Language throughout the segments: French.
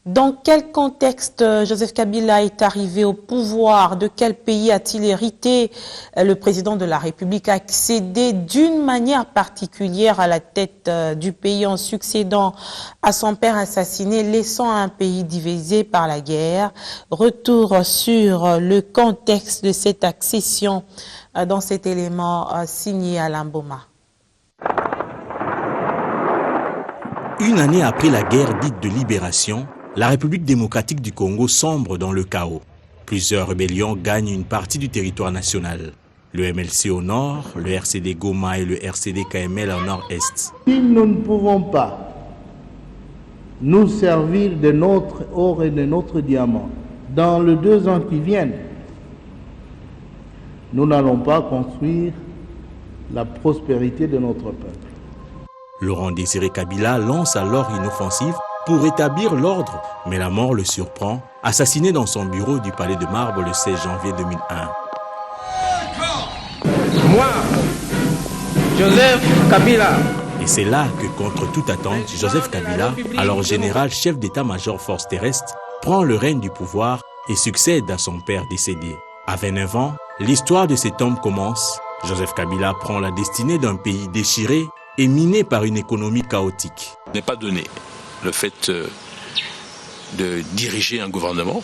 Dans quel contexte Joseph Kabila est arrivé au pouvoir? De quel pays a-t-il hérité? Le président de la République a accédé d'une manière particulière à la tête du pays en succédant à son père assassiné, laissant un pays divisé par la guerre. Retour sur le contexte de cette accession dans cet élément signé Alain Boma. Une année après la guerre dite de libération, la République démocratique du Congo sombre dans le chaos. Plusieurs rébellions gagnent une partie du territoire national. Le MLC au nord, le RCD Goma et le RCD KML au nord-est. Si nous ne pouvons pas nous servir de notre or et de notre diamant dans les 2 ans qui viennent, nous n'allons pas construire la prospérité de notre peuple. Laurent Désiré Kabila lance alors une offensive pour rétablir l'ordre, mais la mort le surprend, assassiné dans son bureau du Palais de Marbre le 16 janvier 2001. Moi, Joseph Kabila. Et c'est là que, contre toute attente, Joseph Kabila, alors général chef d'état-major force terrestre, prend le règne du pouvoir et succède à son père décédé. À 29 ans, l'histoire de cet homme commence. Joseph Kabila prend la destinée d'un pays déchiré et miné par une économie chaotique. Ce n'est pas donné. Le fait de diriger un gouvernement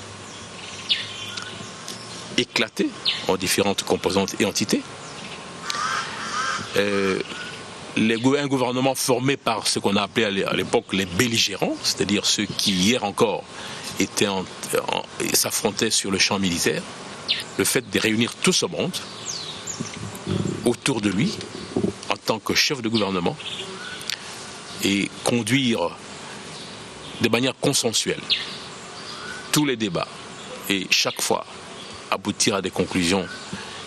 éclaté en différentes composantes et entités. Un gouvernement formé par ce qu'on a appelé à l'époque les belligérants, c'est-à-dire ceux qui hier encore s'affrontaient sur le champ militaire. Le fait de réunir tout ce monde autour de lui en tant que chef de gouvernement et conduire de manière consensuelle tous les débats et chaque fois aboutir à des conclusions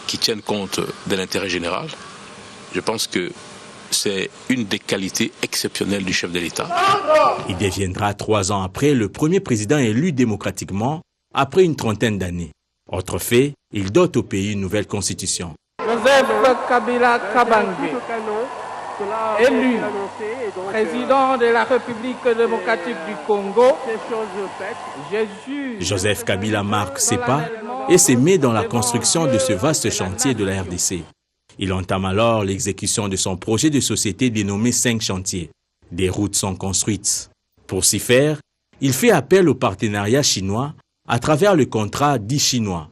qui tiennent compte de l'intérêt général, je pense que c'est une des qualités exceptionnelles du chef de l'État. Il deviendra 3 ans après le premier président élu démocratiquement après une trentaine d'années. Autre fait, il dote au pays une nouvelle constitution. Joseph Kabila Kabange, élu président de la République démocratique du Congo, Joseph Kabila marque ses pas et se met dans la construction de ce vaste chantier de la RDC. Il entame alors l'exécution de son projet de société dénommé 5 chantiers. Des routes sont construites. Pour s'y faire, il fait appel au partenariat chinois à travers le contrat dit chinois.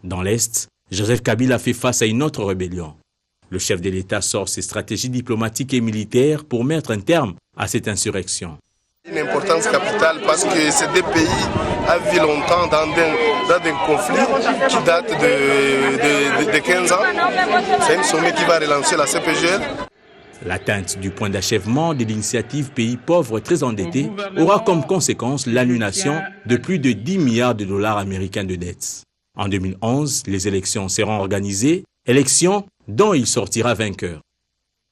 Dans l'Est, Joseph Kabila fait face à une autre rébellion. Le chef de l'État sort ses stratégies diplomatiques et militaires pour mettre un terme à cette insurrection. Une importance capitale parce que ces 2 pays ont vécu longtemps dans des conflits qui datent de 15 ans. C'est un sommet qui va relancer la CPGL. L'atteinte du point d'achèvement de l'initiative Pays pauvres très endettés aura comme conséquence l'annulation de plus de 10 milliards de dollars américains de dettes. En 2011, les élections seront organisées, élections dont il sortira vainqueur.